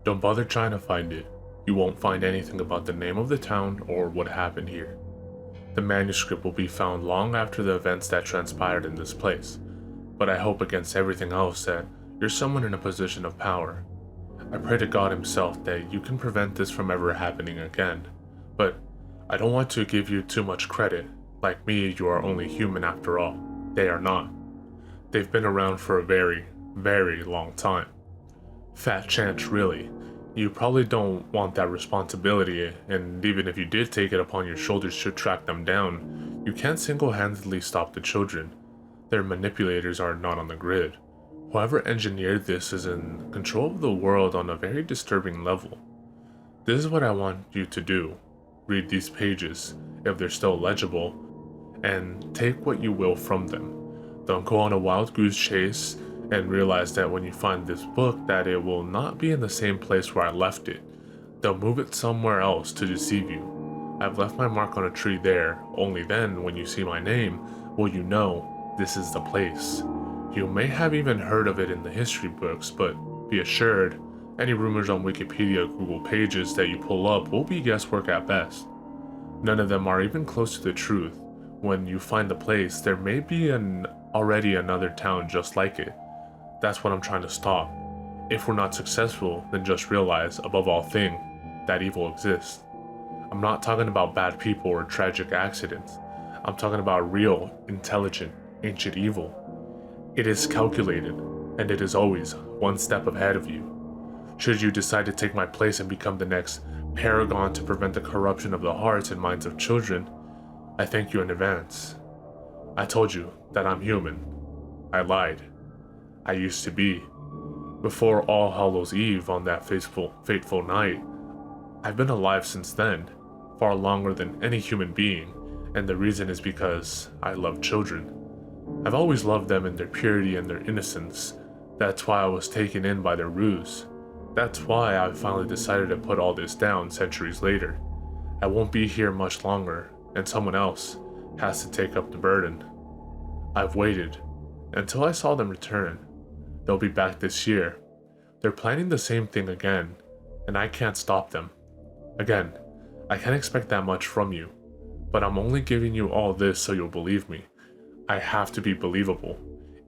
Don't bother trying to find it. You won't find anything about the name of the town or what happened here. The manuscript will be found long after the events that transpired in this place, but I hope against everything else that you're someone in a position of power. I pray to God himself that you can prevent this from ever happening again, but I don't want to give you too much credit. Like me, you are only human after all. They are not. They've been around for a very, very long time. Fat chance, really. You probably don't want that responsibility, and even if you did take it upon your shoulders to track them down, you can't single-handedly stop the children. Their manipulators are not on the grid. Whoever engineered this is in control of the world on a very disturbing level. This is what I want you to do. Read these pages, if they're still legible, and take what you will from them. Don't go on a wild goose chase and realize that when you find this book that it will not be in the same place where I left it. They'll move it somewhere else to deceive you. I've left my mark on a tree there, only then when you see my name will you know this is the place. You may have even heard of it in the history books, but be assured, any rumors on Wikipedia or Google pages that you pull up will be guesswork at best. None of them are even close to the truth. When you find the place, there may be already another town just like it. That's what I'm trying to stop. If we're not successful, then just realize, above all things, that evil exists. I'm not talking about bad people or tragic accidents. I'm talking about real, intelligent, ancient evil. It is calculated, and it is always one step ahead of you. Should you decide to take my place and become the next paragon to prevent the corruption of the hearts and minds of children, I thank you in advance. I told you that I'm human. I lied. I used to be. Before All Hallows Eve on that fateful night, I've been alive since then, far longer than any human being, and the reason is because I love children. I've always loved them in their purity and their innocence. That's why I was taken in by their ruse. That's why I finally decided to put all this down centuries later. I won't be here much longer, and someone else has to take up the burden. I've waited until I saw them return. They'll be back this year. They're planning the same thing again, and I can't stop them. Again, I can't expect that much from you, but I'm only giving you all this so you'll believe me. I have to be believable.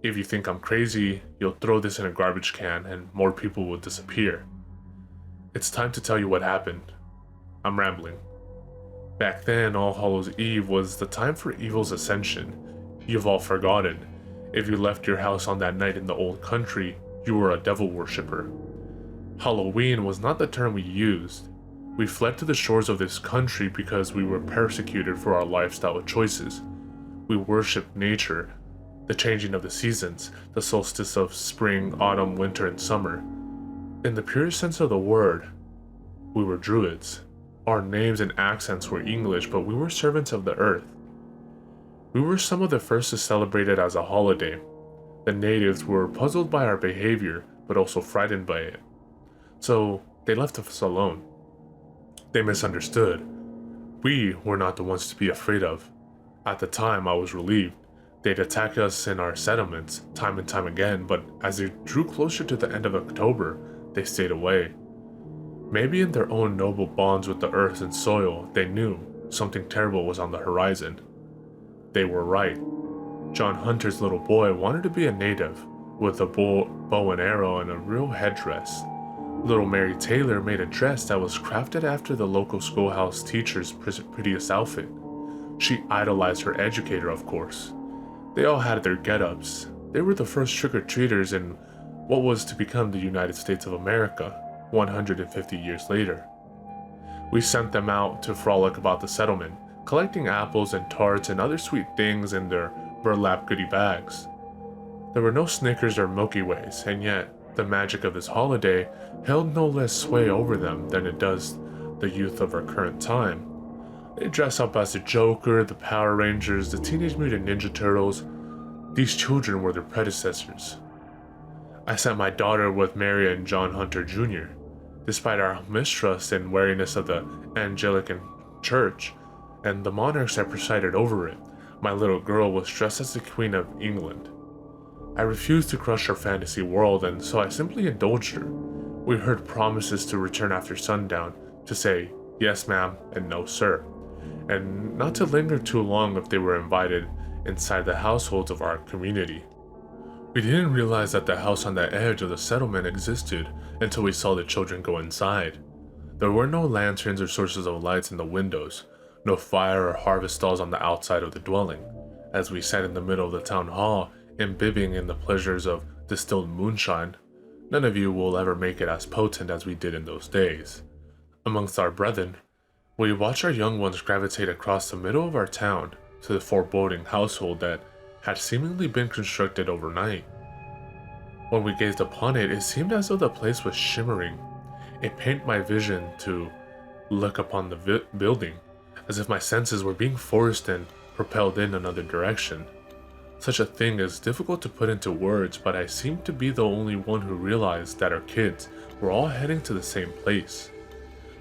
If you think I'm crazy, you'll throw this in a garbage can and more people will disappear. It's time to tell you what happened. I'm rambling. Back then, All Hallows Eve was the time for evil's ascension. You've all forgotten. If you left your house on that night in the old country, you were a devil worshipper. Halloween was not the term we used. We fled to the shores of this country because we were persecuted for our lifestyle choices. We worshipped nature, the changing of the seasons, the solstice of spring, autumn, winter, and summer. In the purest sense of the word, we were druids. Our names and accents were English, but we were servants of the earth. We were some of the first to celebrate it as a holiday. The natives were puzzled by our behavior, but also frightened by it. So they left us alone. They misunderstood. We were not the ones to be afraid of. At the time, I was relieved. They'd attack us in our settlements, time and time again, but as they drew closer to the end of October, they stayed away. Maybe in their own noble bonds with the earth and soil, they knew something terrible was on the horizon. They were right. John Hunter's little boy wanted to be a native, with a bow and arrow and a real headdress. Little Mary Taylor made a dress that was crafted after the local schoolhouse teacher's prettiest outfit. She idolized her educator, of course. They all had their get-ups. They were the first trick-or-treaters in what was to become the United States of America 150 years later. We sent them out to frolic about the settlement, collecting apples and tarts and other sweet things in their burlap goodie bags. There were no Snickers or Milky Ways, and yet the magic of this holiday held no less sway over them than it does the youth of our current time. They dress up as the Joker, the Power Rangers, the Teenage Mutant Ninja Turtles. These children were their predecessors. I sent my daughter with Mary and John Hunter Jr. Despite our mistrust and wariness of the Anglican Church and the monarchs that presided over it, my little girl was dressed as the Queen of England. I refused to crush her fantasy world, and so I simply indulged her. We heard promises to return after sundown, to say yes ma'am and no sir, and not to linger too long if they were invited inside the households of our community. We didn't realize that the house on the edge of the settlement existed until we saw the children go inside. There were no lanterns or sources of lights in the windows, no fire or harvest stalls on the outside of the dwelling. As we sat in the middle of the town hall, imbibing in the pleasures of distilled moonshine, none of you will ever make it as potent as we did in those days. Amongst our brethren, we watched our young ones gravitate across the middle of our town to the foreboding household that had seemingly been constructed overnight. When we gazed upon it, it seemed as though the place was shimmering. It painted my vision to look upon the building, as if my senses were being forced and propelled in another direction. Such a thing is difficult to put into words, but I seemed to be the only one who realized that our kids were all heading to the same place.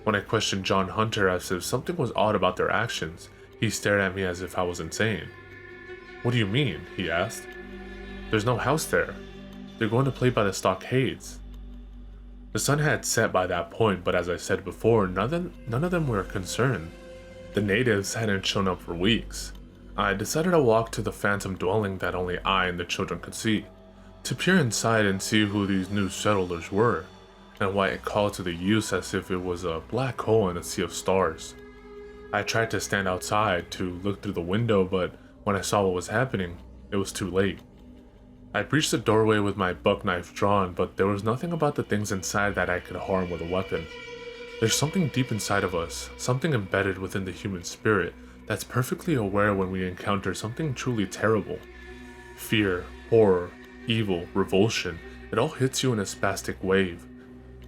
When I questioned John Hunter as if something was odd about their actions, he stared at me as if I was insane. "What do you mean?" he asked. "There's no house there. They're going to play by the stockades." The sun had set by that point, but as I said before, none of them were concerned. The natives hadn't shown up for weeks. I decided to walk to the phantom dwelling that only I and the children could see, to peer inside and see who these new settlers were, and why it called to the youth as if it was a black hole in a sea of stars. I tried to stand outside to look through the window, but when I saw what was happening, it was too late. I breached the doorway with my buck knife drawn, but there was nothing about the things inside that I could harm with a weapon. There's something deep inside of us, something embedded within the human spirit, that's perfectly aware when we encounter something truly terrible. Fear, horror, evil, revulsion, it all hits you in a spastic wave,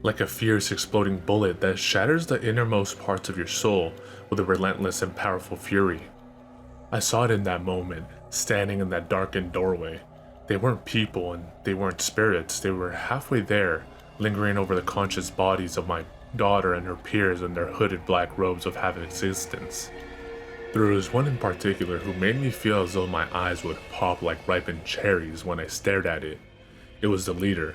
like a fierce exploding bullet that shatters the innermost parts of your soul with a relentless and powerful fury. I saw it in that moment, standing in that darkened doorway. They weren't people and they weren't spirits, they were halfway there, lingering over the conscious bodies of my daughter and her peers in their hooded black robes of half existence. There was one in particular who made me feel as though my eyes would pop like ripened cherries when I stared at it. It was the leader,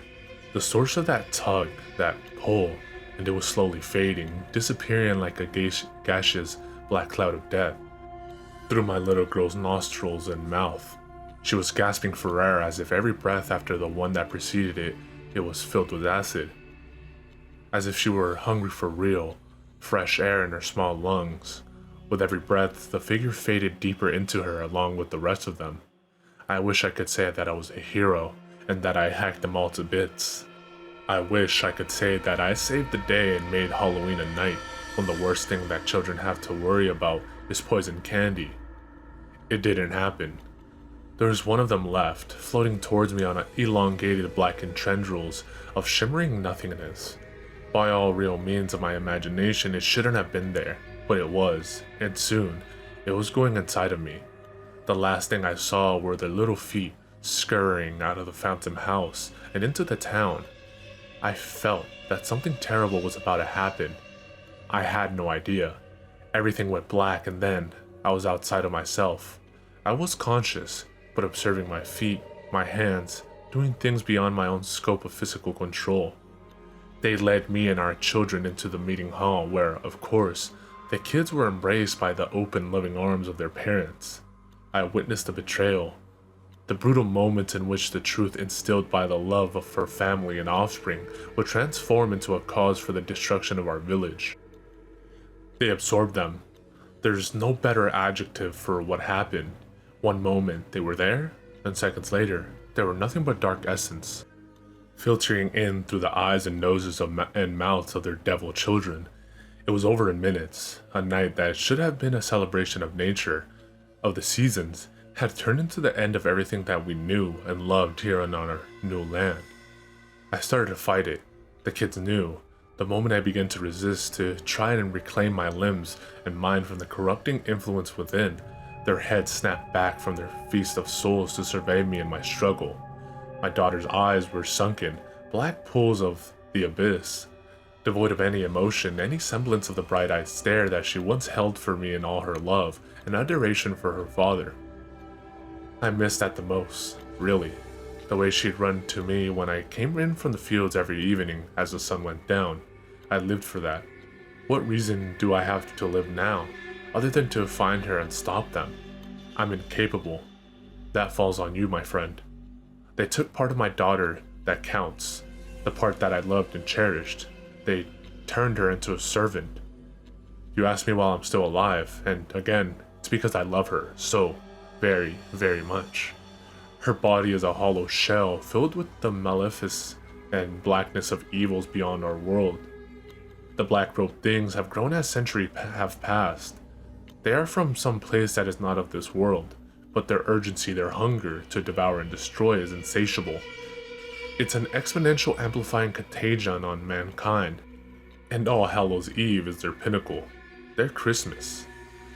the source of that tug, that pull, and it was slowly fading, disappearing like a gaseous black cloud of death. Through my little girl's nostrils and mouth, she was gasping for air as if every breath after the one that preceded it was filled with acid. As if she were hungry for real, fresh air in her small lungs. With every breath, the figure faded deeper into her along with the rest of them. I wish I could say that I was a hero and that I hacked them all to bits. I wish I could say that I saved the day and made Halloween a night when the worst thing that children have to worry about is poison candy. It didn't happen. There was one of them left, floating towards me on an elongated blackened tendrils of shimmering nothingness. By all real means of my imagination, it shouldn't have been there. But it was, and soon, it was going inside of me. The last thing I saw were their little feet scurrying out of the phantom house and into the town. I felt that something terrible was about to happen. I had no idea. Everything went black and then I was outside of myself. I was conscious, but observing my feet, my hands, doing things beyond my own scope of physical control. They led me and our children into the meeting hall where, of course, the kids were embraced by the open, loving arms of their parents. I witnessed the betrayal, the brutal moments in which the truth instilled by the love of her family and offspring would transform into a cause for the destruction of our village. They absorbed them. There's no better adjective for what happened. One moment they were there, and seconds later, they were nothing but dark essence, filtering in through the eyes and noses and mouths of their devil children. It was over in minutes. A night that should have been a celebration of nature, of the seasons, had turned into the end of everything that we knew and loved here on our new land. I started to fight it. The kids knew. The moment I began to resist, to try and reclaim my limbs and mind from the corrupting influence within, their heads snapped back from their feast of souls to survey me in my struggle. My daughter's eyes were sunken, black pools of the abyss. Devoid of any emotion, any semblance of the bright-eyed stare that she once held for me in all her love and adoration for her father. I missed that the most, really. The way she'd run to me when I came in from the fields every evening as the sun went down. I lived for that. What reason do I have to live now, other than to find her and stop them? I'm incapable. That falls on you, my friend. They took part of my daughter that counts, the part that I loved and cherished. They turned her into a servant. You asked me while I'm still alive, and again, it's because I love her so very, very much. Her body is a hollow shell filled with the malefice and blackness of evils beyond our world. The black-robed things have grown as centuries have passed. They are from some place that is not of this world, but their urgency, their hunger to devour and destroy is insatiable. It's an exponential amplifying contagion on mankind, and All Hallows Eve is their pinnacle, their Christmas.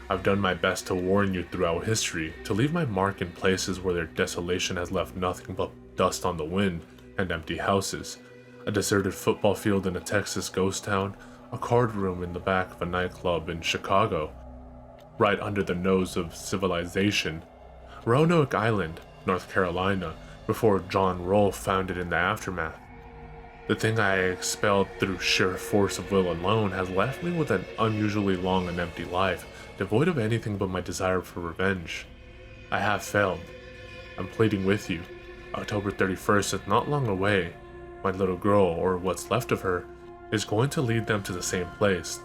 I've done my best to warn you throughout history, to leave my mark in places where their desolation has left nothing but dust on the wind and empty houses, a deserted football field in a Texas ghost town, a card room in the back of a nightclub in Chicago, right under the nose of civilization, Roanoke Island, North Carolina, before John Rolfe found it in the aftermath. The thing I expelled through sheer force of will alone has left me with an unusually long and empty life, devoid of anything but my desire for revenge. I have failed. I'm pleading with you. October 31st is not long away. My little girl, or what's left of her, is going to lead them to the same place.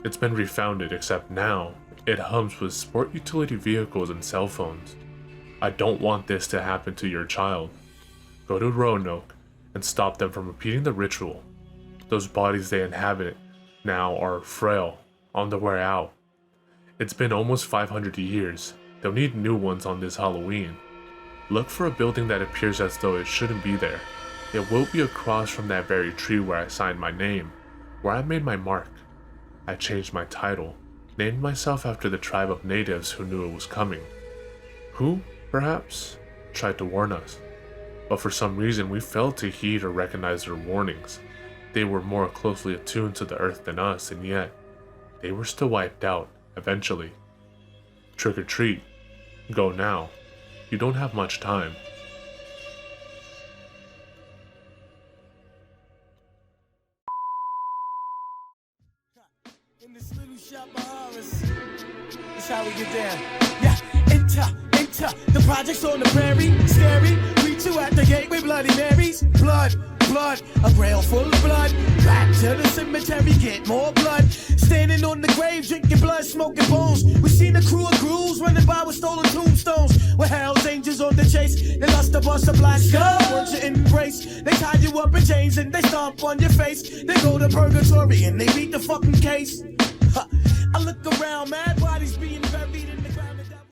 It's been refounded, except now, it hums with sport utility vehicles and cell phones. I don't want this to happen to your child. Go to Roanoke and stop them from repeating the ritual. Those bodies they inhabit now are frail, on their way out. It's been almost 500 years. They'll need new ones on this Halloween. Look for a building that appears as though it shouldn't be there. It will be across from that very tree where I signed my name, where I made my mark. I changed my title, named myself after the tribe of natives who knew it was coming. Who, perhaps, tried to warn us. But for some reason we failed to heed or recognize their warnings. They were more closely attuned to the earth than us, and yet, they were still wiped out, eventually. Trick or treat. Go now. You don't have much time. In this little shop of horrors, that's how we get down. Yeah, enter, the project's on the prairie, scary. Greet you at the gate with Bloody Marys. Blood, a rail full of blood. Back to the cemetery, get more blood. Standing on the grave, drinking blood, smoking bones. We seen a crew of ghouls running by with stolen tombstones. With Hell's Angels on the chase, they lust to bust a black skull. Want you embrace, they tie you up in chains and they stomp on your face. They go to purgatory and they beat the fucking case.